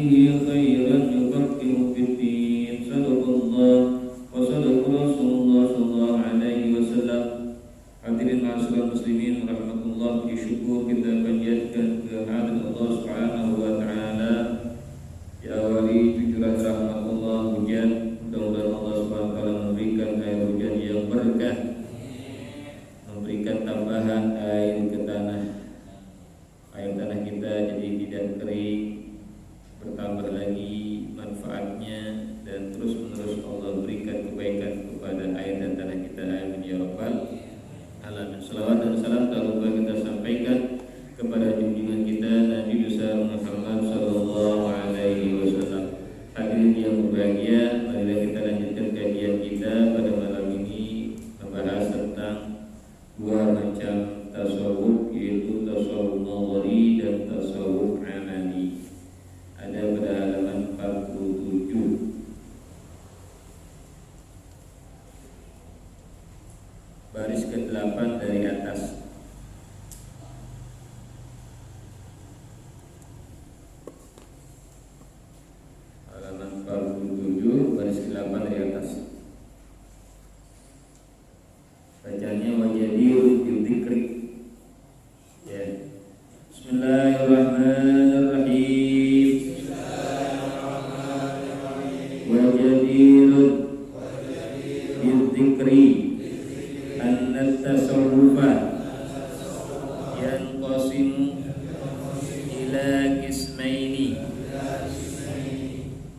به خيرا يفقه في الدين. صدق الله وصدق رسول الله صلى الله عليه wasallam. Hadirin ma'asyiral muslimin rahimakumullah, syukur kita panjatkan kehadirat Allah Subhanahu wa taala. Diawali tujuan rahmatullah hujan, mudah-mudahan Allah Subhanahu wa taala memberikan air hujan yang berkah, memberikan tambahan air ke tanah. Air tanah kita jadi tidak kering, bertambah lagi manfaatnya, dan terus menerus Allah berikan kebaikan kepada air dan tanah kita. Amin ya rabbal alamin. Salawat dan salam tak lupa kita sampaikan kepada junjungan kita Nabi besar Muhammad sallallahu alaihi wasallam. Hadirin yang berbahagia, marilah kita lanjutkan kajian kita pada malam ini, membahas tentang dua macam tasawuf, yaitu tasawuf nazari dan tasawuf amali. Ada pada halaman 47, baris ke-8 dari atas. Halaman 47, baris ke-8 dari atas. Bacanya wajadir bidzikri. Ya. Bismillahirrahmanirrahim. Wajadir bidzikri anna tasawwufa yanqasimu ila qismaini.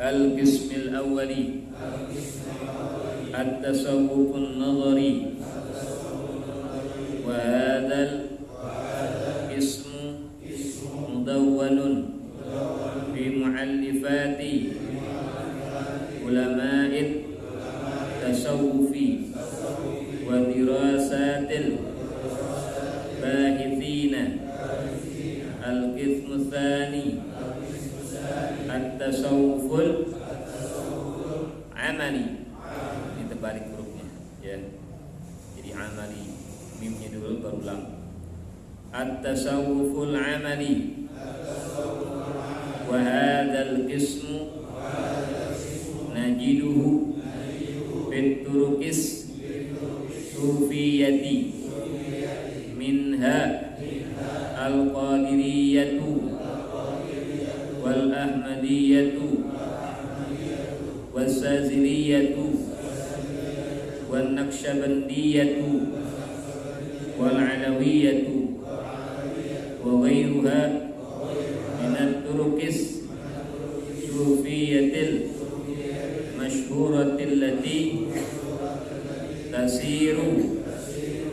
Al-qismil awwali at-tasawwufun nazari, wa hadzal ismu mudawwanun fi mu'allifati ulama'it tasawwufi wa dirasatil bahithina. Al-qismu tsani at-tasawwuful amali. Ini terbalik hurufnya ya. Jadi amali, mimnya dulu baru lam. At-tasawwuful amali wa hadzal qismu najiduhu fit turukis sufiyati, minha al-qadiriyatu wal ahmadiyatu was-saziliyatu wan naqsyabandiyatu wal alawiyatu wa ghairuha min at-turukis sufiyatil masyhuratil lati tasiru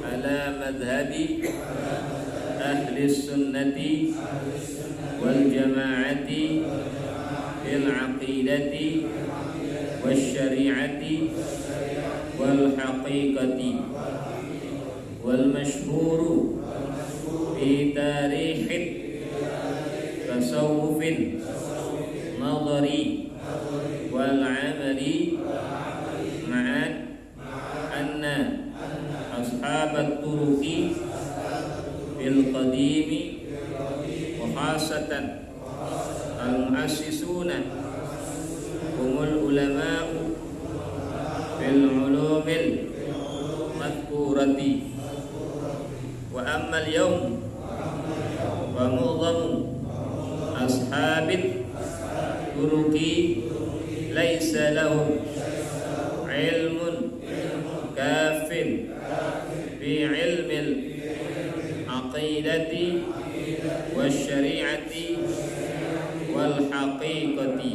ala madhhabi ahli sunnati wal jama'ati fil aqidati wash syari'ati wal haqiqati wal masyhuru fi tarikhin tasawwufin nazari wal amali ma'an anna ashabat turuqi fil qadimi wa khasatan al-mu'assisuna humul ulama'u fil ulumil madhkurati. Wa ammal yawm wa mu'dhamu ashabit turuqi laisa lahum ilmun kafin fi ilmil aqidati wasyari'ati wal haqiqati.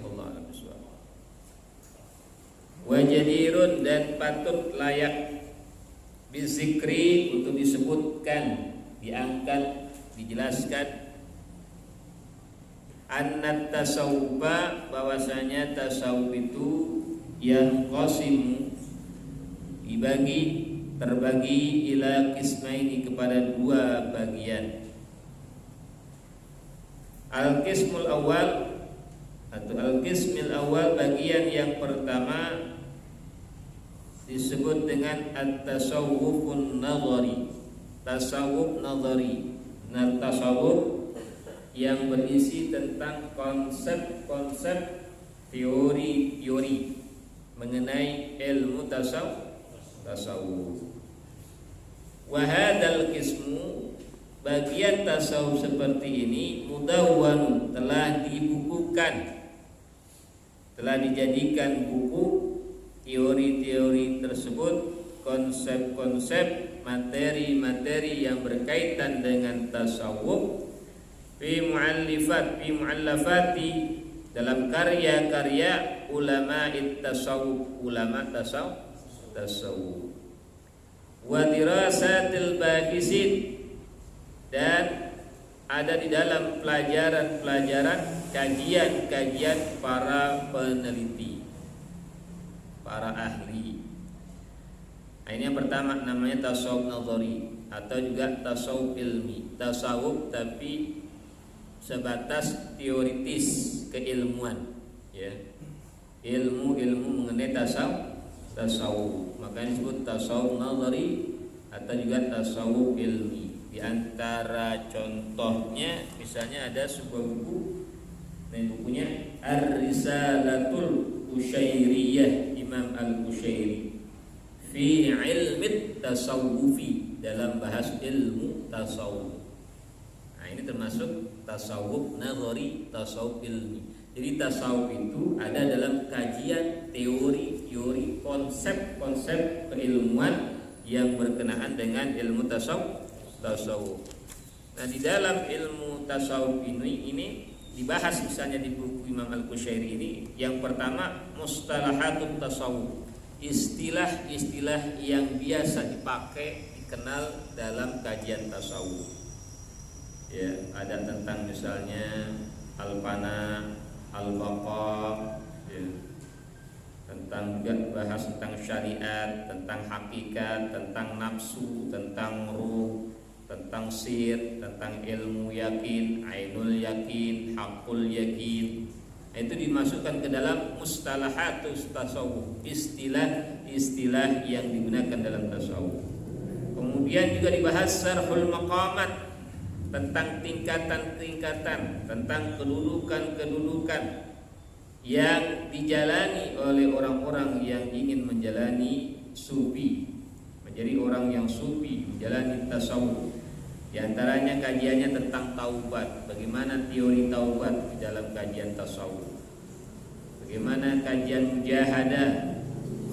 Allah a'lam bishawab. Wajadirun, dan patut layak bizikri, untuk disebutkan, diangkat, dijelaskan, annat tasawufa, bahwasanya tasawuf itu yang qasimu, terbagi ila qismaini, kepada dua bagian. Al-qismul awal atau al-qismil awal, bagian yang pertama disebut dengan at-tasawwufun nazari, tasawuf nazari. Nah, tasawuf yang berisi tentang konsep-konsep teori-teori mengenai ilmu tasawuf. Wa hadzal qismu, bagian tasawuf seperti ini, mudawwan, telah dibukukan, telah dijadikan buku teori-teori tersebut, konsep-konsep, materi-materi yang berkaitan dengan tasawuf, fi mu'allafati, dalam karya-karya ulama tasawuf, ulama tasawuf, wa dirasatil bahisin, dan ada di dalam pelajaran-pelajaran, kajian-kajian para peneliti, para ahli. Nah, ini yang pertama namanya tasawuf nazari atau juga tasawuf ilmi. Tasawuf tapi sebatas teoritis, keilmuan, ya. Ilmu-ilmu mengenai tasawuf. Makanya disebut tasawuf nazari atau juga tasawuf ilmi. Di antara contohnya misalnya ada sebuah buku, dan bukunya Ar-Risalatul Qusyairiyah, Imam Al-Qusyairi, fi ilmi tasawufi, dalam bahas ilmu tasawuf. Nah, ini termasuk tasawuf nazari, tasawuf ilmi. Jadi tasawuf itu ada dalam kajian teori-teori, konsep-konsep keilmuan yang berkenaan dengan ilmu tasawuf. Nah, di dalam ilmu tasawuf ini dibahas misalnya di buku Imam Al-Qusyairi ini, yang pertama mustalahatut tasawuf, istilah-istilah yang biasa dipakai, dikenal dalam kajian tasawuf. Ya, ada tentang misalnya al-fana, al-baqa, ya. Tentang juga bahas tentang syariat, tentang hakikat, tentang nafsu, tentang ruh, tentang sir, tentang ilmu yakin, ainul yakin, hakul yakin. Itu dimasukkan ke dalam mustalahatus tasawuf, istilah-istilah yang digunakan dalam tasawuf. Kemudian juga dibahas syarhul maqamat, tentang tingkatan-tingkatan, tentang kedudukan-kedudukan yang dijalani oleh orang-orang yang ingin menjalani sufi, menjadi orang yang sufi, menjalani tasawuf. Di antaranya kajiannya tentang taubat, bagaimana teori taubat di dalam kajian tasawuf, bagaimana kajian mujahadah,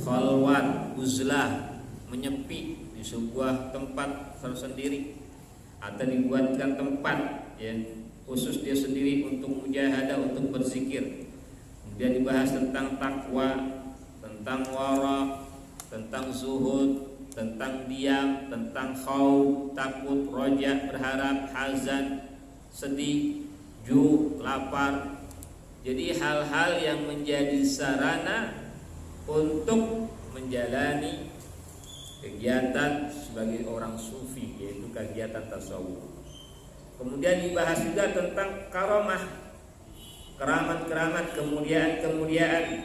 khalwat, uzlah, menyepi di sebuah tempat tersendiri, atau dibuatkan tempat, ya, khusus dia sendiri untuk mujahadah, untuk berzikir. Kemudian dibahas tentang takwa, tentang wara, tentang zuhud, tentang diam, tentang khauf, takut, roja, berharap, hazan, sedih, ju, lapar. Jadi hal-hal yang menjadi sarana untuk menjalani kegiatan sebagai orang sufi, yaitu kegiatan tasawuf. Kemudian dibahas juga tentang karamah, keramat-keramat, kemuliaan-kemuliaan,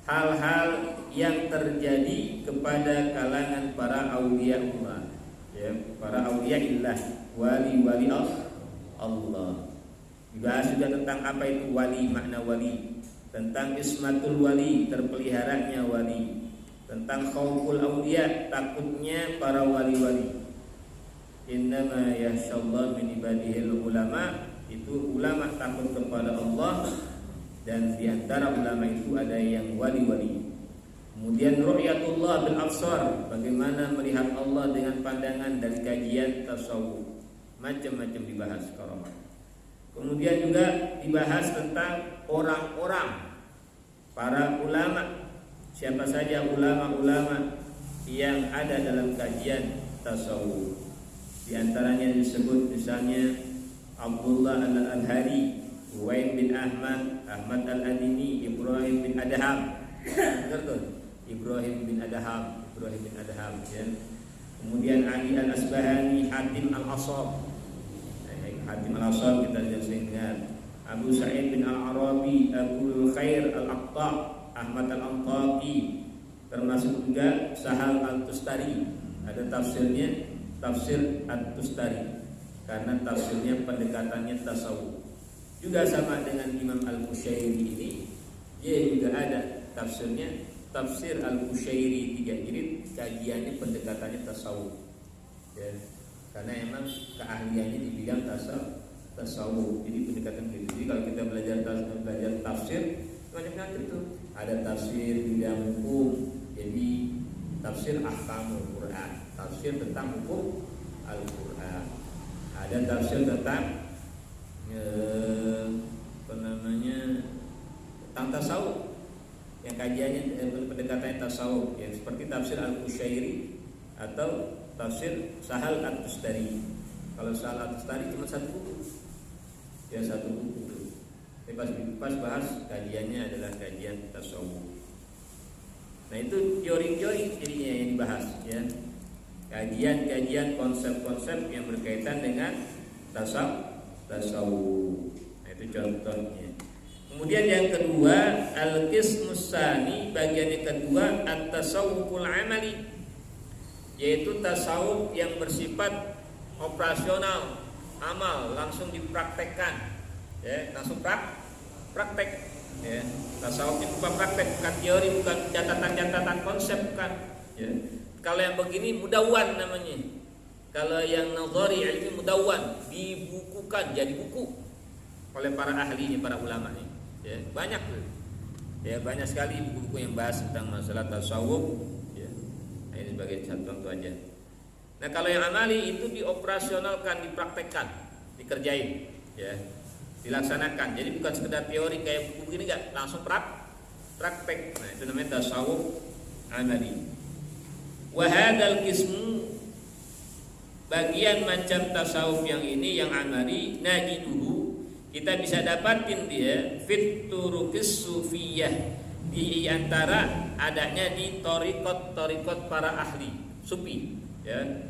hal-hal yang terjadi kepada kalangan para auliyaullah, ya, para auliyaillah, wali-wali Allah. Dibahas juga tentang apa itu wali, makna wali, tentang ismatul wali, terpeliharanya wali, tentang khauful auliya, takutnya para wali-wali. Innama yakhshallahu min ibadihil ulama, itu ulama takut kepada Allah, dan di antara ulama itu ada yang wali-wali. Kemudian ru'yatullah bil absar, bagaimana melihat Allah dengan pandangan dari kajian tasawuf. Macam-macam dibahas karamah. Kemudian juga dibahas tentang orang-orang, para ulama. Siapa saja ulama-ulama yang ada dalam kajian tasawuf. Di antaranya disebut misalnya Abdullah al-Alhari, Uwain bin Ahmad, Ahmad al-Adini, Ibrahim bin Adham. Ibrahim bin Adham, ya. Kemudian Ali al-Asbahani, Hatim al-Asab. Hatim al-Asab kita lihat sering dengar. Abu Sa'id bin al-Arabi, Abu Khair al-Aqta, Ahmad al-Antaqi, termasuk juga Sahal al-Tustari. Ada tafsirnya, tafsir at-Tustari. karena tafsirnya pendekatannya tasawuf. Juga sama dengan Imam Al-Qushairi ini, dia juga ada tafsirnya, tafsir Al-Qushairi 3 jilid, kajiannya pendekatannya tasawuf. Ya, karena emang keahliannya di bidang tasawuf. Jadi pendekatan gitu. Jadi kalau kita belajar tafsir macam-macam tuh. Ada tafsir bidang hukum, jadi tafsir ahkamul Quran, tafsir tentang hukum Al-Quran. Ada tafsir tentang tentang tasawuf, yang kajiannya pendekatannya tasawuf, ya, seperti tafsir Al-Qushairi atau tafsir Sahal At-Tustari. Kalau Sahal At-Tustari cuma satu buku, ya satu buku. Pas bahas kajiannya adalah kajian tasawuf. Nah itu teori-teori jadinya yang dibahas, ya. Kajian-kajian konsep-konsep yang berkaitan dengan tasawuf. Nah, itu contohnya. Kemudian yang kedua, al-qismus tsani, bagian yang kedua, at-tasawwuful amali, yaitu tasawuf yang bersifat operasional, amal, langsung dipraktekkan, ya, langsung praktek, ya. Tasawuf itu bukan praktek, bukan teori, bukan catatan-catatan konsep, bukan, ya. Kalau yang begini mudawwan namanya. Kalau yang nazari ilmi mudawwan, dibukukan jadi buku oleh para ahlinya, para ulamanya. Ya, banyak tuh. Ya, banyak sekali buku-buku yang bahas tentang masalah tasawuf, ya. Nah, ini sebagai contoh aja. Nah, kalau yang amali itu dioperasionalkan, dipraktekkan, dikerjain, ya. Dilaksanakan. Jadi bukan sekedar teori kayak buku ini, enggak, langsung praktek. Nah, itu namanya tasawuf amali. Wa hadzal qismu, bagian macam tasawuf yang ini, yang amali, najiduhu, kita bisa dapatin dia fit turuqis sufiyah, di antara adanya di thariqat para ahli sufi, ya.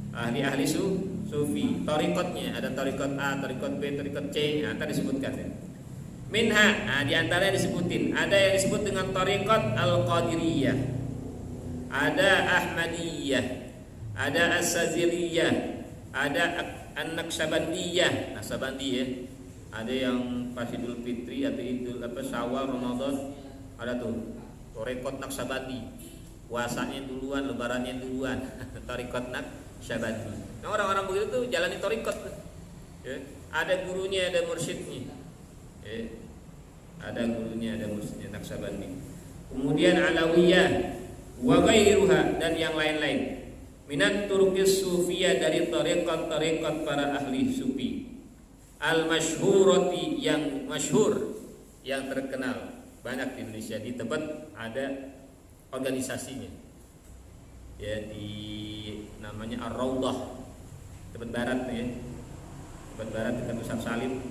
Ahli-ahli sufi, thariqatnya ada thariqat A, thariqat B, thariqat C, nah, tadi disebutkan, ya. Minha, nah, di antara yang disebutin, ada yang disebut dengan thariqat al-qadiriyah, ada Ahmadiyah, ada As-Saziliyah, ada An-Naqsabandiyah, Naqsabandiyah. Ada yang pas Idul Fitri atau Idul Syawal, Ramadan, ada tuh thariqat Naqsabandi. Puasanya duluan, lebarannya duluan. Thariqat Naqsabandi. Nah, orang-orang begitu tuh jalani thariqat tuh. Ya, ada gurunya, ada mursyidnya. Ya, ada gurunya, ada mursyidnya Naqsabandi. Kemudian Alawiyah wa ghairuha, dan yang lain-lain minat turuqis sufiyah, dari tariqat-tariqat para ahli sufi, al-masyhurati, yang masyhur, yang terkenal, banyak di Indonesia. Di Tebet ada organisasinya, ya, di namanya Ar-Raudhah, Tebet Barat, ya. Tebet Barat dekat Ustaz Salim,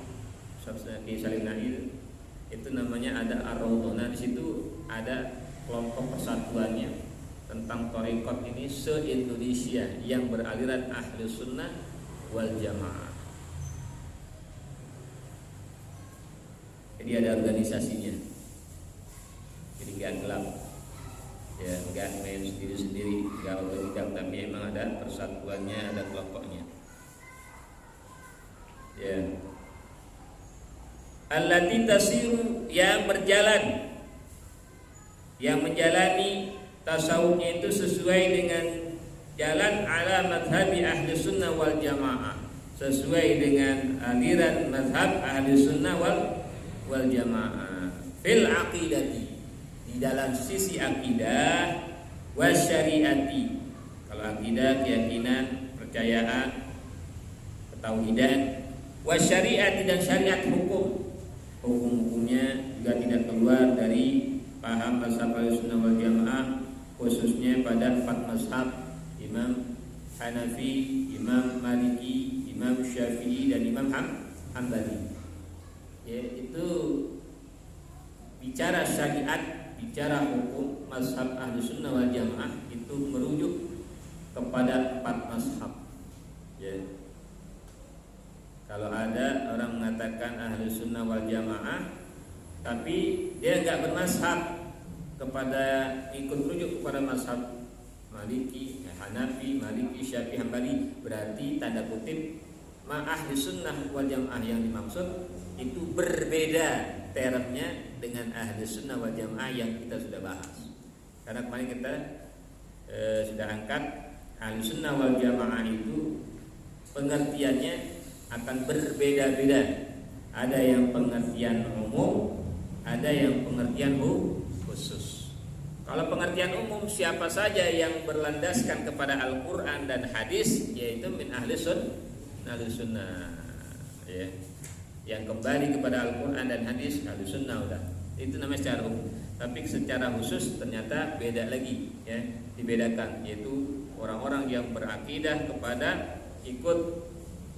Ustaz Salim Nail, itu namanya ada Ar-Raudhah. Nah, di situ ada kelompok persatuannya tentang thariqat ini se-Indonesia yang beraliran ahli sunnah wal jamaah. Jadi ada organisasinya. Jadi gak gelap, ya, gak main sendiri-sendiri, gak otodidak, tapi memang ada persatuannya, ada kelompoknya, ya. Allati tasiru, yang berjalan, yang menjalani tasawufnya itu sesuai dengan jalan ala madhabi ahli sunnah wal jamaah, sesuai dengan aliran madhab ahli sunnah wal jamaah, fil aqidati, di dalam sisi akidah, wasyariati, kalau akidah keyakinan, percayaan, ketauhidan, wasyariati, dan syariat hukum-hukumnya juga tidak keluar dari paham mazhab Ahlussunnah wal Jamaah, khususnya pada 4 mazhab, Imam Hanafi, Imam Maliki, Imam Syafi'i, dan Imam Hambali. Ya, itu bicara syariat, bicara hukum mazhab Ahlussunnah wal Jamaah itu merujuk kepada 4 mazhab. Ya. Kalau ada orang mengatakan Ahlussunnah wal Jamaah tapi dia enggak bermazhab, kepada ikut rujuk kepada mazhab Maliki, Hanafi, Maliki, Syafi'i, Hambali, berarti tanda kutip ahli sunnah wal jamaah yang dimaksud itu berbeda termnya dengan ahli sunnah wal jamaah yang kita sudah bahas. Karena kemarin kita sudah angkat ahli sunnah wal jamaah itu pengertiannya akan berbeda-beda. Ada yang pengertian umum, ada yang pengertian khusus. Kalau pengertian umum, siapa saja yang berlandaskan kepada Al-Quran dan hadis, yaitu min ahli sunnah, ya. Yang kembali kepada Al-Quran dan hadis, ahli sunnah udah. Itu namanya secara umum. Tapi secara khusus ternyata beda lagi, ya, dibedakan, yaitu orang-orang yang berakidah kepada ikut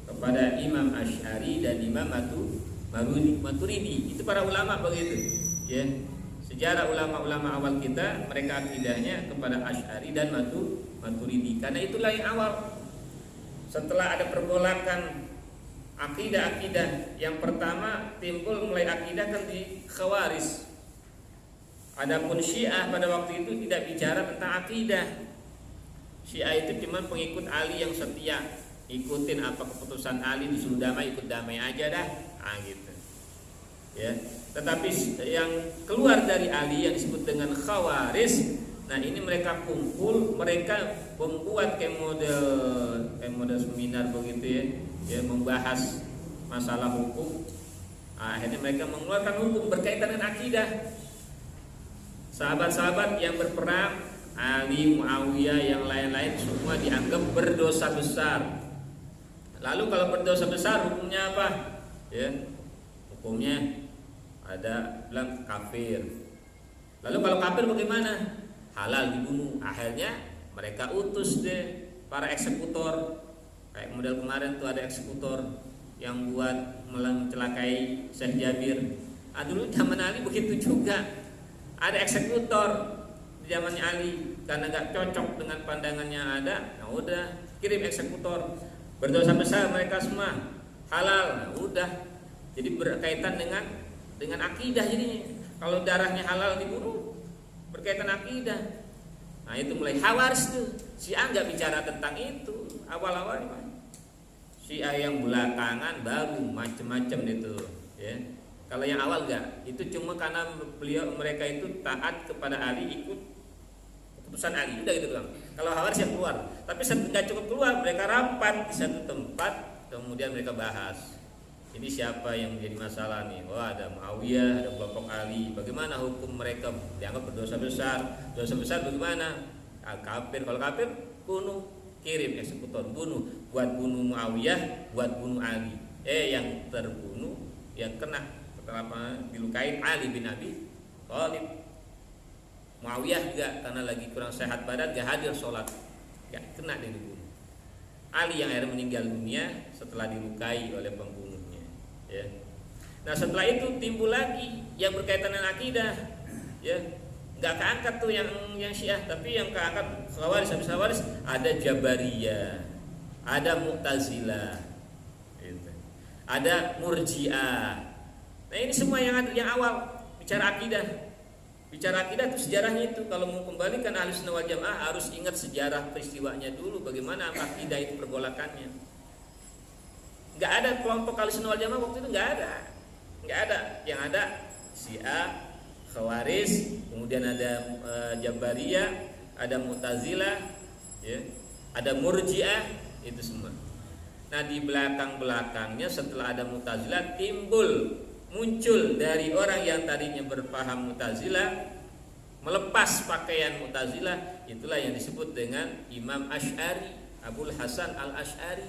kepada Imam Asy'ari dan Imam Maturidi. Itu para ulama begitu, ya. Sejarah ulama-ulama awal kita, mereka akidahnya kepada Asy'ari dan Maturidi. Karena itulah yang awal. Setelah ada pergolakan akidah-akidah, yang pertama timbul mulai akidah kan di Khawarij. Adapun Syiah pada waktu itu tidak bicara tentang akidah. Syiah itu cuma pengikut Ali yang setia, ikutin apa keputusan Ali, disuruh damai ikut damai aja dah, gitu. Ya. Tetapi yang keluar dari Ali yang disebut dengan Khawarij, nah ini mereka kumpul, mereka membuat kayak model seminar begitu, ya, membahas masalah hukum. Akhirnya mereka mengeluarkan hukum berkaitan dengan akidah. Sahabat-sahabat yang berperang, Ali, Muawiyah, yang lain-lain semua dianggap berdosa besar. Lalu kalau berdosa besar hukumnya apa? Ya, hukumnya ada bilang kafir. Lalu kalau kafir bagaimana? Halal dibunuh. Akhirnya mereka utus deh para eksekutor. Kayak model kemarin tuh ada eksekutor yang buat mencelakai Syekh Jabir. Dulu zaman Ali begitu juga. Ada eksekutor di zamannya Ali karena gak cocok dengan pandangannya ada. Nah udah kirim eksekutor. Berdosa besar mereka semua. Halal. Nah udah. Jadi berkaitan dengan akidah jadinya. Kalau darahnya halal dibunuh berkaitan akidah. Nah itu mulai Khawarij tuh. Syiah nggak bicara tentang itu awal-awal. Syiah yang belakangan baru macam-macam itu, ya. Kalau yang awal enggak, itu cuma karena mereka itu taat kepada Ali, ikut keputusan Ali, udah gitu doang. Kalau Khawarij yang keluar, tapi nggak cukup keluar, mereka rapat di satu tempat, kemudian mereka bahas. Ini siapa yang menjadi masalah nih? Wah, ada Muawiyah, ada kelompok Ali. Bagaimana hukum mereka? Dianggap berdosa besar. Dosa besar bagaimana? Kafir. Kalau kafir, bunuh, kirim eksekutor, bunuh. Buat bunuh Muawiyah, buat bunuh Ali. Yang terbunuh, yang kena dilukain Ali bin Abi Thalib. Muawiyah juga karena lagi kurang sehat badan, gak hadir sholat, gak kena dia dibunuh. Ali yang akhirnya meninggal dunia setelah dilukai oleh pembunuhnya. Ya. Nah setelah itu timbul lagi yang berkaitan dengan akidah, ya, nggak keangkat tuh yang Syiah, tapi yang keangkat Khawarij. Habis Khawarij ada Jabariyah, ada Mu'tazilah, gitu. Ada Murji'ah. Nah ini semua yang awal bicara akidah. Bicara akidah itu sejarahnya itu. Kalau mau kembalikan Ahlussunnah wal Jamaah harus ingat sejarah peristiwanya dulu, bagaimana akidah itu pergolakannya. Nggak ada kelompok Ahlussunnah wal Jamaah waktu itu, nggak ada. Yang ada Syiah, Khawarij, kemudian ada Jabariyah, ada Mu'tazilah, ya, ada Murji'ah, itu semua. Nah di belakangnya setelah ada Mu'tazilah muncul dari orang yang tadinya berpaham Mu'tazilah, melepas pakaian Mu'tazilah, itulah yang disebut dengan Imam Asy'ari, Abul Hasan al-Asy'ari.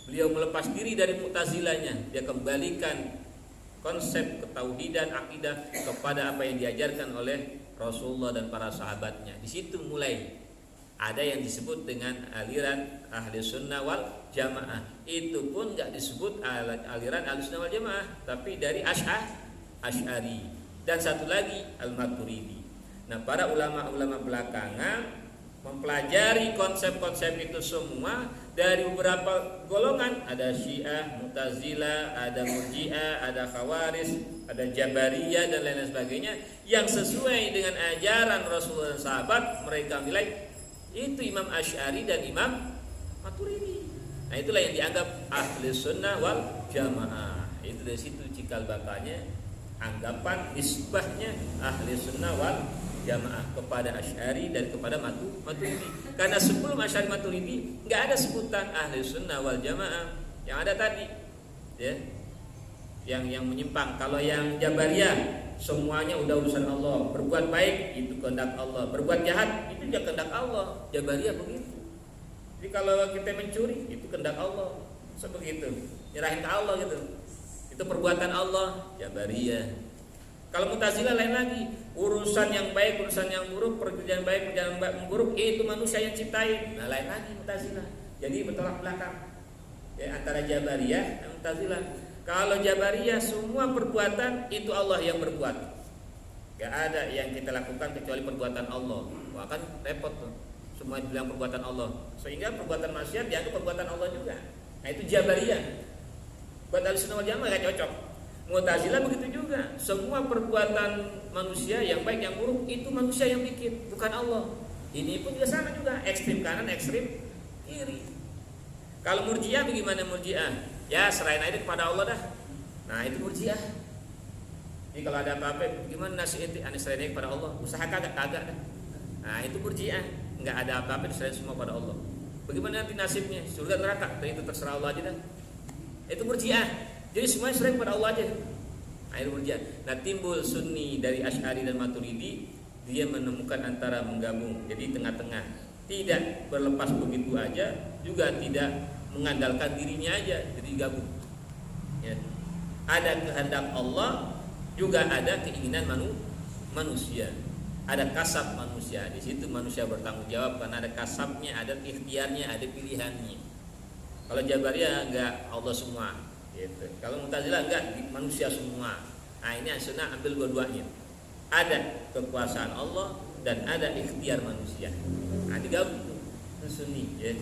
Beliau melepas diri dari Mu'tazilahnya, dia kembalikan konsep ketauhidan, akidah kepada apa yang diajarkan oleh Rasulullah dan para sahabatnya. Di situ mulai ada yang disebut dengan aliran Ahli Sunnah wal Jamaah. Itu pun nggak disebut aliran Ahli Sunnah wal Jamaah, tapi dari Asy'ari. Dan satu lagi Al-Maturidi. Nah para ulama-ulama belakangan mempelajari konsep-konsep itu semua dari beberapa golongan. Ada Syiah, Mu'tazilah, ada Murji'ah, ada Khawarij, ada Jabariyah dan lain-lain sebagainya, yang sesuai dengan ajaran Rasulullah dan sahabat. Mereka nilai itu Imam Asy'ari dan Imam Maturidi. Nah Nah itulah yang dianggap ahli sunnah wal jamaah. Itu dari situ cikal bakalnya anggapan nisbahnya ahli sunnah wal jamaah kepada Asy'ari dan kepada Maturidi. Karena sebelum Asy'ari Maturidi nggak ada sebutan ahli sunnah wal jamaah. Yang ada tadi, ya, yang menyimpang. Kalau yang Jabariyah semuanya udah urusan Allah. Berbuat baik itu kehendak Allah, berbuat jahat itu juga kehendak Allah. Jabariyah begitu. Jadi kalau kita mencuri itu kehendak Allah, sebegitu. Nyerahin ke Allah gitu. Itu perbuatan Allah, Jabariyah. Kalau Mu'tazilah lain lagi, urusan yang baik, urusan yang buruk, pekerjaan baik, pekerjaan buruk itu manusia yang ciptain. Nah, lain lagi Mu'tazilah. Jadi bertolak belakang. Ya, antara Jabariyah dan Mu'tazilah. Kalau Jabariyah semua perbuatan itu Allah yang berbuat. Gak ada yang kita lakukan kecuali perbuatan Allah. Wah kan repot tuh. Semua bilang perbuatan Allah. Sehingga perbuatan maksiat dianggap perbuatan Allah juga. Nah itu Jabariyah. Buat Ahlussunnah wal Jamaah gak cocok. Mu'tazilah begitu juga. Semua perbuatan manusia yang baik yang buruk itu manusia yang bikin, bukan Allah. Ini pun juga sama juga. Ekstrim kanan, ekstrim kiri. Kalau Murji'ah bagaimana Murji'ah? Ya serahin aja kepada Allah dah. Nah itu Murji'ah. Jadi kalau ada apa-apa gimana nasib ente? Ane serahin kepada Allah. Usaha kagak dah. Nah itu Murji'ah. Enggak ada apa-apa diserahin semua pada Allah. Bagaimana nanti nasibnya? Surga neraka? Dan itu terserah Allah aja dah. Itu Murji'ah. Jadi semuanya serahin kepada Allah aja. Nah itu Murji'ah. Nah timbul Sunni dari Asy'ari dan Maturidi, dia menemukan antara menggabung. Jadi tengah-tengah. Tidak berlepas begitu aja, juga tidak mengandalkan dirinya aja, jadi gabung. Ya. Ada kehendak Allah, juga ada keinginan manusia. Ada kasab manusia. Di situ manusia bertanggung jawab karena ada kasabnya, ada ikhtiarnya, ada pilihannya. Kalau Jabariyah enggak Allah semua. Gitu. Kalau Mu'tazilah enggak manusia semua. Nah ini Ahlussunnah ambil dua-duanya. Ada kekuasaan Allah dan ada ikhtiar manusia. Nah digabung itu Sunni, ya.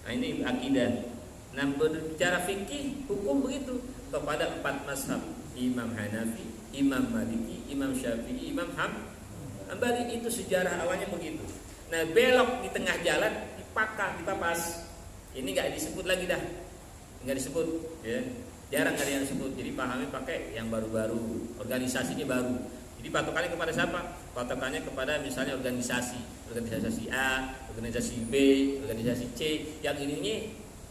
Nah ini akidah. Nah berbicara fikih, hukum begitu kepada 4 mazhab, Imam Hanafi, Imam Maliki, Imam Syafi'i, Imam Hambali. Itu sejarah awalnya begitu. Nah belok di tengah jalan dipapas. Ini nggak disebut lagi dah, nggak disebut, ya. Jarang ada yang disebut. Jadi pahami pakai yang baru-baru, organisasinya baru. Jadi patokannya kepada siapa? Patokannya kepada misalnya organisasi A, organisasi B, organisasi C. Yang ininya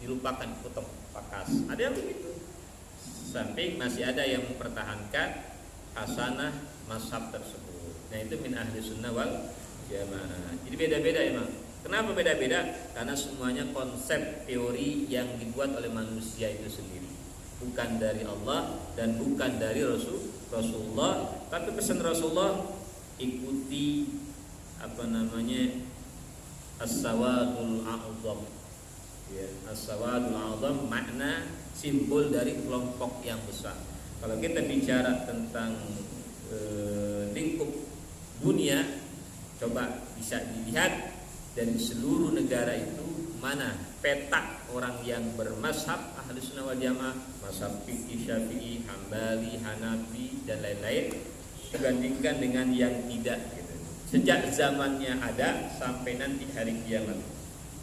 dilupakan, potong, pakas. Ada yang begitu. Sampai masih ada yang mempertahankan hasanah mazhab tersebut. Nah itu min ahli sunnah wal jamaah. Jadi beda-beda emang. Kenapa beda-beda? Karena semuanya konsep teori yang dibuat oleh manusia itu sendiri. Bukan dari Allah dan bukan dari Rasulullah, tapi pesan Rasulullah ikuti as-sawadul a'zam. Ya, as-sawadul a'zam makna simbol dari kelompok yang besar. Kalau kita bicara tentang lingkup dunia, coba bisa dilihat dari seluruh negara itu mana peta orang yang bermazhab Ahlussunnah wal Jamaah, mazhab fikih Syafi'i, Hambali, Hanafi dan lain-lain, dibandingkan dengan yang tidak gitu. Sejak zamannya ada sampai nanti hari kiamat,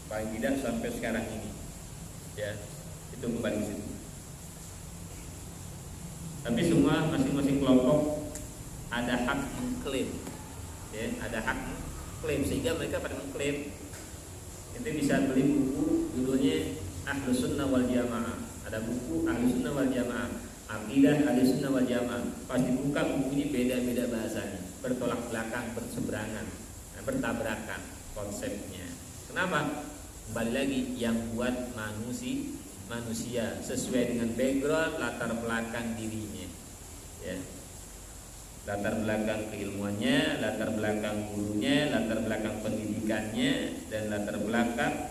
paling tidak sampai sekarang ini, ya itu kembali ke situ. Tapi semua masing-masing kelompok ada hak mengklaim, ya ada hak mengklaim, sehingga mereka pada mengklaim. Itu bisa beli buku judulnya Ahlussunnah wal Jamaah. Ada buku Ahlussunnah wal Jamaah, Aqidah Ahlussunnah wal Jamaah. Pas dibuka bukunya beda-beda bahasanya, bertolak belakang, berseberangan, bertabrakan konsepnya. Kenapa? Kembali lagi yang buat manusia sesuai dengan background, latar belakang dirinya, ya. Latar belakang keilmuannya, latar belakang gurunya, latar belakang pendidikannya, dan latar belakang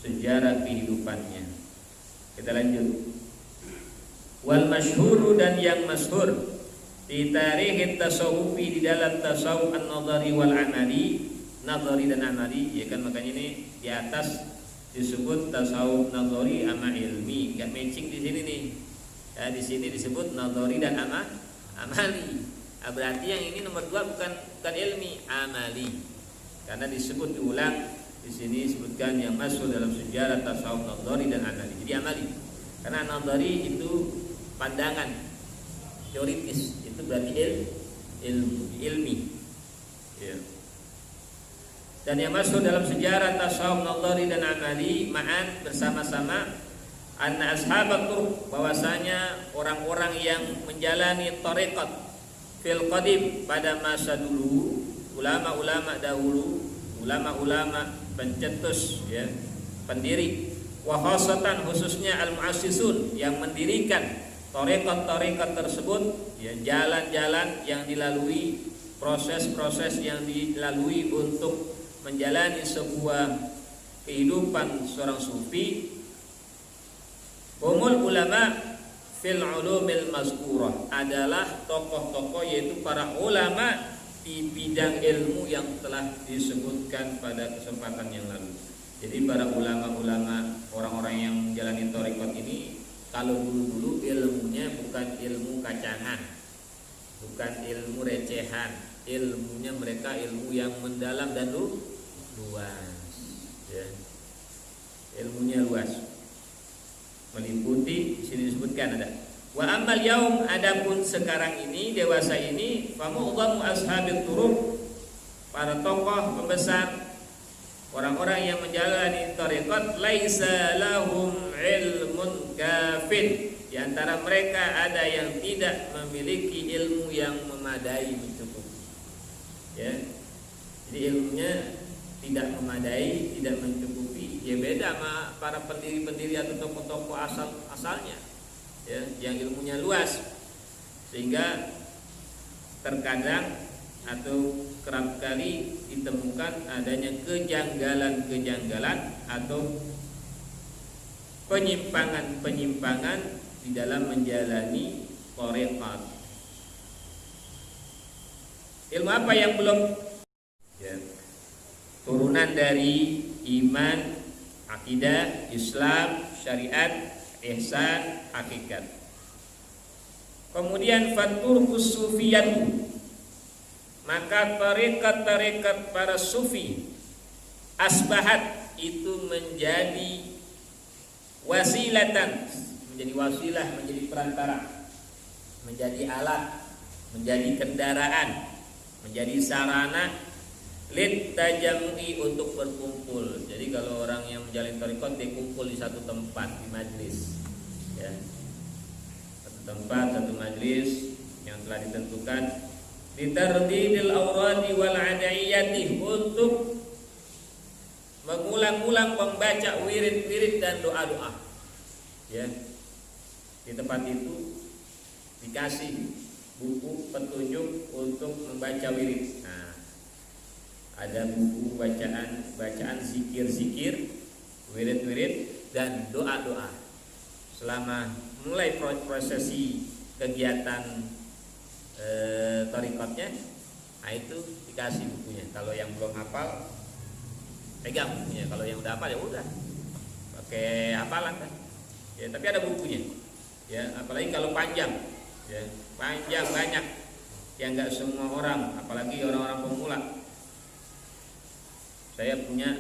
sejarah kehidupannya. Kita lanjut. Wal masyhuru, dan yang masyhur di tarikh tasawufi, di dalam tasawuf an-nadhari wal amali, nadhari dan amali, ya kan, makanya ini di atas disebut tasawuf nadhari ama ilmi, enggak matching di sini nih. Ya, di sini disebut nadhari dan amali. Berarti yang ini nomor 2 bukan ilmi, amali. Karena disebut diulang di sini disebutkan yang masuk dalam sejarah tasawuf nadhari dan amali. Jadi amali. Karena nadhari itu pandangan teoritis, itu berarti ilmi. Ya. Dan yang masuk dalam sejarah tasawuf nadhari dan amali ma'an bersama-sama anna ashabat turuq, bahwasanya orang-orang yang menjalani thariqat fil qadim pada masa dulu, ulama-ulama dahulu, ulama-ulama pencetus ya, pendiri, wa khasatan khususnya al-muassisun yang mendirikan thariqat-thariqat tersebut, ya, jalan-jalan yang dilalui, proses-proses yang dilalui untuk menjalani sebuah kehidupan seorang sufi. Umul ulama fil ulumil mazkurah adalah tokoh-tokoh, yaitu para ulama di bidang ilmu yang telah disebutkan pada kesempatan yang lalu. Jadi para ulama-ulama, orang-orang yang menjalani thariqat ini, kalau dulu-dulu ilmunya bukan ilmu kacangan, bukan ilmu recehan, ilmunya mereka ilmu yang mendalam dan luas, ya. Ilmunya luas, meliputi, di sini disebutkan ada. Wa amal yaum, adapun sekarang ini, dewasa ini, fa mu'dhamu ashabit turuq, para tokoh pembesar, orang-orang yang menjalani thariqat, laisa lahum ilmun kafin. Di antara mereka ada yang tidak memiliki ilmu yang memadai, mencukupi. Ya. Jadi ilmunya tidak memadai, tidak mencukupi. Ya beda sama para pendiri-pendiri atau tokoh-tokoh asalnya. Ya, yang ilmunya luas, sehingga terkadang atau kerap kali ditemukan adanya kejanggalan-kejanggalan atau penyimpangan-penyimpangan di dalam menjalani thariqat. Ilmu apa yang belum, ya, turunan dari iman, akidah, Islam, syariat, ihsan, hakikat. Kemudian faturkus sufiyatu, maka tarekat-tarekat para sufi asbahat itu menjadi wasilatan, menjadi wasilah, menjadi perantara, menjadi alat, menjadi kendaraan, menjadi sarana lit tajamui, untuk berkumpul. Jadi kalau orang yang menjalin thariqat, dia kumpul di satu tempat, di majlis, ya, satu tempat, satu majlis yang telah ditentukan, ditardidil awradi wal adaiyati, untuk mengulang-ulang membaca wirid-wirid dan doa-doa. Ya, di tempat itu dikasih buku petunjuk untuk membaca wirid. Nah, ada buku bacaan zikir-zikir, wirid-wirid dan doa-doa. Selama mulai prosesi kegiatan thariqatnya, nah itu dikasih bukunya. Kalau yang belum hafal, pegang bukunya. Kalau yang udah hafal, ya udah pakai hafalan kan. Ya, tapi ada bukunya. Ya, apalagi kalau panjang, ya, panjang banyak, yang nggak semua orang, apalagi orang-orang pemula. Saya punya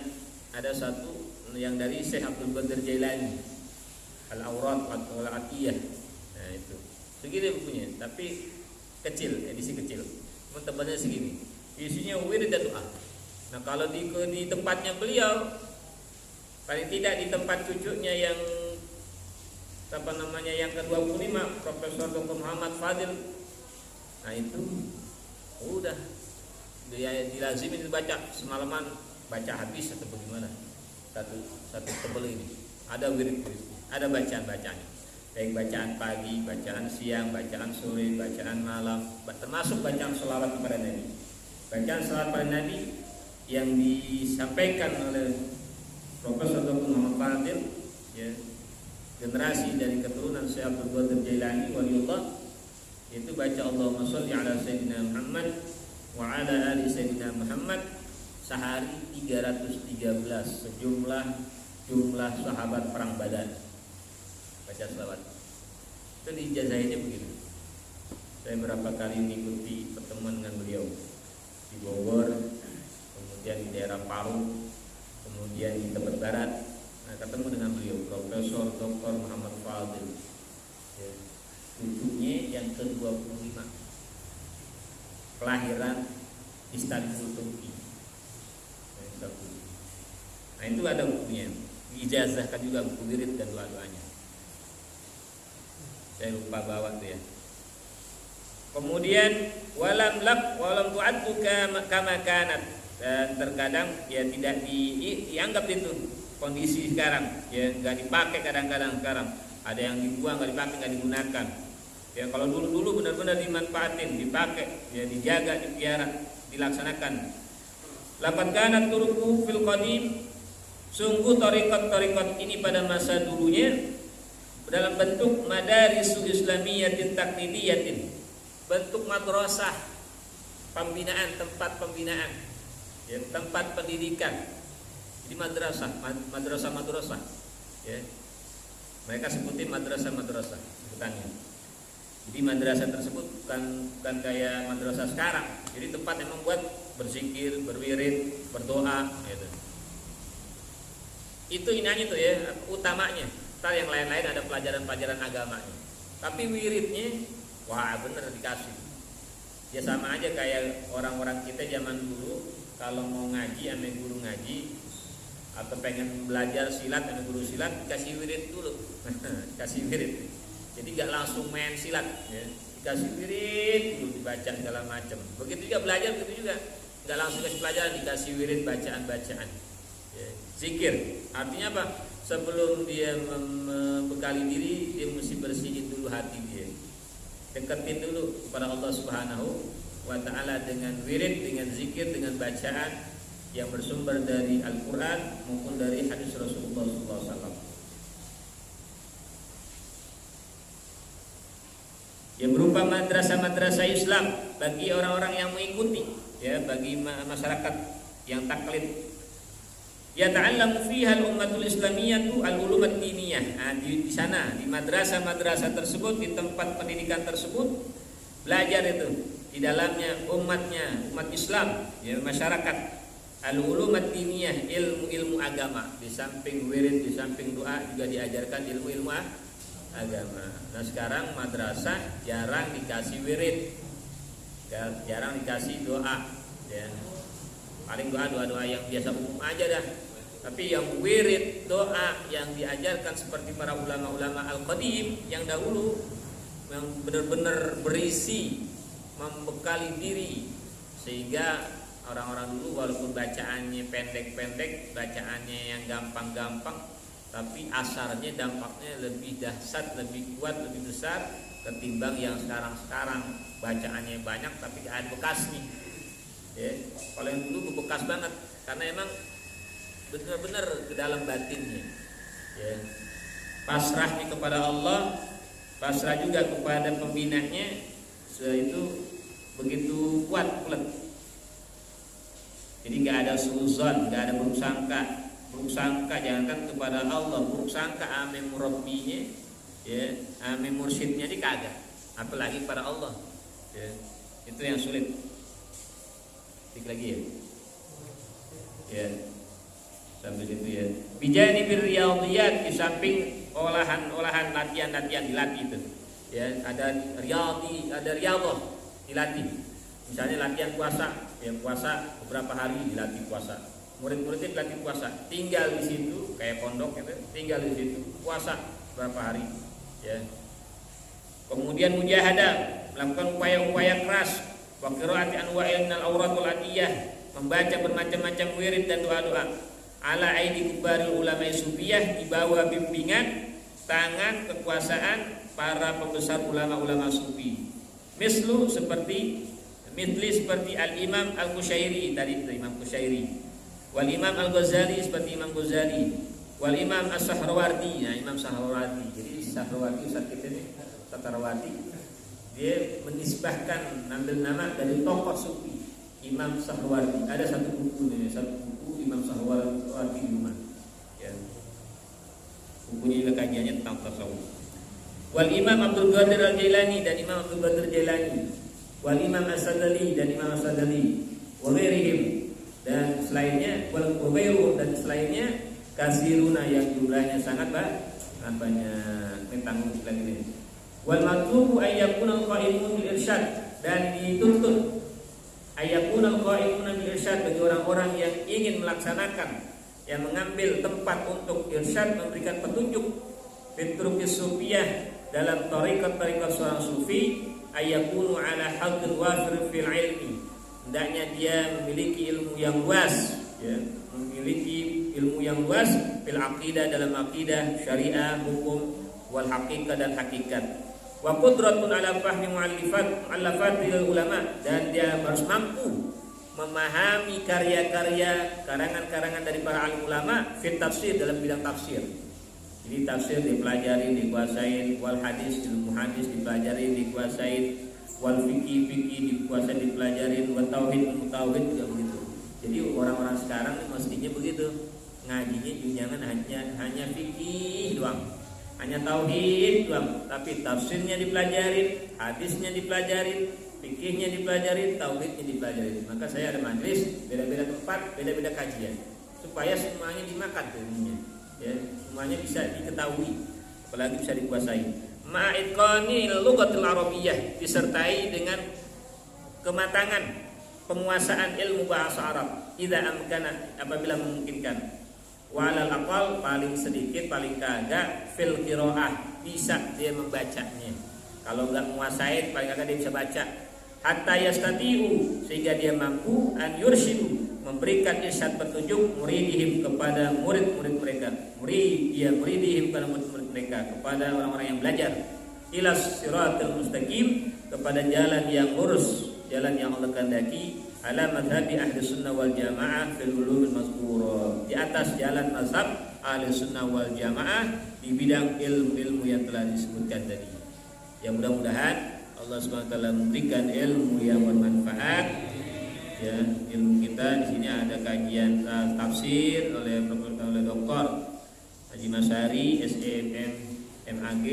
ada satu yang dari Syekh Abdul Qadir Jailani, Al-Awrad wal Atiyah. Nah itu segini bukunya, tapi kecil, edisi kecil, tebalnya segini. Isinya wirid dan doa. Nah kalau di tempatnya beliau, paling tidak di tempat cucunya yang yang ke-25, Profesor Dr. Muhammad Fadil. Nah itu udah dia dilazimin dibaca semalaman, baca habis atau bagaimana, satu tebel ini ada wirid-wirid, ada bacaan-bacaannya, baik bacaan pagi, bacaan siang, bacaan sore, bacaan malam, termasuk bacaan sholawat kepada Nabi. Bacaan sholawat kepada Nabi yang disampaikan oleh Profesor Dr. Muhammad Fadil, ya, generasi dari keturunan Syekh Abdul Qadir Jailani waliullah, itu baca Allahumma sholli ala Sayyidina Muhammad wa ala ali Sayyidina Muhammad sehari 313, jumlah sahabat perang Badar baca selawat. Itu diijazahinnya begitu. Saya berapa kali mengikuti pertemuan dengan beliau di Bogor, kemudian di daerah Parung, kemudian kemudian di Tebet Barat. Nah, ketemu dengan beliau, Profesor Dr. Muhammad Fadil, ya, cucunya yang ke-25, kelahiran Istanbul, Turki. Nah, itu ada bukunya, diijazahkan juga buku wirid dan doa-doanya. Saya lupa bawa tuh ya. Kemudian walam tu'addu kama kanat, dan terkadang ya tidak dianggap itu kondisi sekarang, ya nggak dipakai kadang-kadang sekarang. Ada yang dibuang, nggak dipakai, nggak digunakan. Ya kalau dulu benar-benar dimanfaatin, dipakai, ya dijaga, dipelihara, dilaksanakan. Laqad kanat turuku fil qadim, sungguh thariqat ini pada masa dulunya dalam bentuk madarisul islamiyatin taqlidiyatin, bentuk madrasah, pembinaan, tempat pembinaan, ya, tempat pendidikan. Jadi madrasah, ya. Mereka sebutin madrasah sebutannya. Jadi madrasah tersebut bukan kayak madrasah sekarang. Jadi tempat yang membuat berzikir, berwirid, berdoa, gitu. Itu inanya tuh ya, utamanya. Ntar yang lain-lain ada pelajaran-pelajaran agamanya. Tapi wiridnya, wah bener dikasih. Ya sama aja kayak orang-orang kita zaman dulu, kalau mau ngaji sama guru ngaji, atau pengen belajar silat sama guru silat, dikasih wirid dulu. Dikasih wirid. Jadi gak langsung main silat, ya. Dikasih wirid dulu, dibaca segala macam. Begitu juga belajar, begitu juga. Gak langsung kasih pelajaran, dikasih wirid, bacaan-bacaan, ya. Zikir, artinya apa? Sebelum dia membekali diri, dia mesti bersihin dulu hati dia. Deketin dulu kepada Allah Subhanahu wa ta'ala dengan wirid, dengan zikir, dengan bacaan yang bersumber dari Al-Quran maupun dari hadis Rasulullah SAW. Yang berupa madrasah-madrasah Islam bagi orang-orang yang mengikuti, ya, bagi masyarakat yang taklid. Ya ta'allamu fiha al-ummatul islamiyyatu al-ulum ad-diniyah. Nah, di sana, di madrasah-madrasah tersebut, di tempat pendidikan tersebut, belajar itu di dalamnya umat Islam, ya, masyarakat, al-ulum ad-diniyah, ilmu-ilmu agama. Di samping wirid, di samping doa juga diajarkan ilmu-ilmu agama. Nah, sekarang madrasah jarang dikasih wirid, jarang dikasih doa, ya. Paling doa-doa yang biasa umum aja dah. Tapi yang wirid, doa yang diajarkan seperti para ulama-ulama al-qadim yang dahulu, yang benar-benar berisi, membekali diri, sehingga orang-orang dulu walaupun bacaannya pendek-pendek, bacaannya yang gampang-gampang, tapi asarnya, dampaknya lebih dahsyat, lebih kuat, lebih besar ketimbang yang sekarang-sekarang bacaannya banyak tapi gak ada bekasnya. Ya, kalau yang dulu bekas banget karena emang benar-benar ke dalam batinnya, ya. Pasrahnya kepada Allah, pasrah juga kepada pembinanya, itu begitu kuat pula. Jadi nggak ada suzon, nggak ada buruk sangka jangankan kepada Allah, buruk sangka ame murabbinya, ya, ame mursyidnya ini kagak, apalagi pada Allah, ya. Itu yang sulit. Tik lagi ya. Ya. Sambil itu ya. Bijani birriyadiyat, di samping olahan-olahan latihan-latihan dilatih itu. Ya, ada riyadi, ada riyadhah dilatih. Misalnya latihan puasa, ya puasa beberapa hari dilatih puasa. Murid-muridnya dilatih puasa. Tinggal di situ kayak pondok gitu, tinggal di situ puasa beberapa hari, ya. Kemudian mujahadah, melakukan upaya-upaya keras. Wa qiraati anwa'il minal awratul adiyah, membaca bermacam-macam wirid dan doa-doa. Ala aidi kubaril ulama sufiyah, di bawah bimbingan tangan kekuasaan para pembesar ulama-ulama sufi. Seperti Al-Imam Al-Qushairi, tadi Imam Qushairi. Wal Imam Al-Ghazali, seperti Imam Ghazali. Wal Imam As-Sahrawardi, ya, Imam Sahrawardi. Jadi Sahrawardi Ustaz kita ini Sahrawardi. Dia menisbahkan, ambil nama dari tokoh sufi Imam Sahrawardi. Ada satu buku Imam Sahrawardi di rumah, ya. Bukunya juga kajiannya tentang tasawuf. Wal Imam Abdul Qadir Al-Jailani, dan Imam Abdul Qadir Jailani. Wal Imam As-Sadali, dan Imam As-Sadali. Wa ghairihim, dan selainnya wal qubairu dan selainnya kasiruna yang jumlahnya sangat banyak. Tentang lagi ini. Wal matlubu ayyakuna al-qaimun bil irsyad, dan dituntut ayyakuna al-qaimun bil irsyad bagi orang-orang yang ingin melaksanakan, yang mengambil tempat untuk irsyad, memberikan petunjuk fitrukis sufiyah dalam tarikat-tarikat seorang sufi, ayyakunu ala haqqin wafir fil ilmi, hendaknya dia memiliki ilmu yang luas, ya, memiliki ilmu yang luas fil aqidah, dalam aqidah, syariah, hukum, wal haqiqah dan hakikat. Wa qudratun ala fahmi mu'allafatil ulama, dan dia harus mampu memahami karya-karya karangan-karangan dari para alim ulama fit tafsir, dalam bidang tafsir. Jadi tafsir dipelajari, dikuasain, wal hadis, ilmu hadis dipelajari, dikuasain, wal fikih dikuasain, dipelajari, wal tauhid, ilmu tauhid juga begitu. Jadi orang-orang sekarang mestinya begitu, ngajinya jangan hanya fikih doang, hanya tauhid doang, tapi tafsirnya dipelajarin, hadisnya dipelajarin, fikihnya dipelajarin, tauhidnya dipelajarin. Maka saya ada majelis beda-beda tempat, beda-beda kajian, supaya semuanya dimakan ilmunya, ya, semuanya bisa diketahui, apalagi bisa dikuasai. Ma'itqani lughatil arabiyyah, disertai dengan kematangan penguasaan ilmu bahasa Arab, idza amkana, apabila memungkinkan. Walal aqal, paling sedikit, paling kagak fil qiraah, bisa dia membacanya. Kalau enggak menguasai, paling kagak dia bisa baca. Hatta yastatiu, sehingga dia mampu an yursyidu, memberikan irsyad petunjuk muridihim, kepada murid-murid mereka. Muridihim kepada murid-murid mereka, kepada orang-orang yang belajar. Ilas siratal mustaqim, kepada jalan yang lurus, jalan yang Allah kehendaki. Ala madhabi ahli sunnah wal jamaah fil ulumil mazkurah, di atas jalan mazhab ahli sunnah wal jamaah di bidang ilmu-ilmu yang telah disebutkan tadi. Ya, mudah-mudahan Allah Subhanahu wa taala memberikan ilmu yang bermanfaat. Ya, ilmu kita di sini ada kajian tafsir oleh Dr. Haji Masari SEM MAG,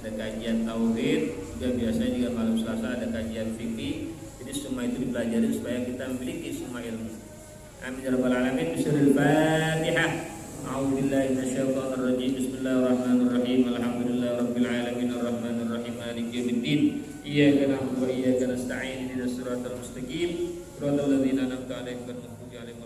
ada kajian tauhid, juga biasanya juga malam Selasa ada kajian fikih. Jadi semua itu dipelajari supaya kita memiliki semua ilmu. Amin ya rabbal alamin. Bismillahirrahmanirrahim. A'udzubillahi minasyaitonir rajim. Bismillahirrahmanirrahim. Alhamdulillahirabbil alamin arrahmanirrahim maliki yaumiddin. Iyyaka na'budu wa iyyaka nasta'in. Ihdinas siratal mustaqim. Shiratal ladzina an'amta 'alaihim ghairil maghdubi 'alaihim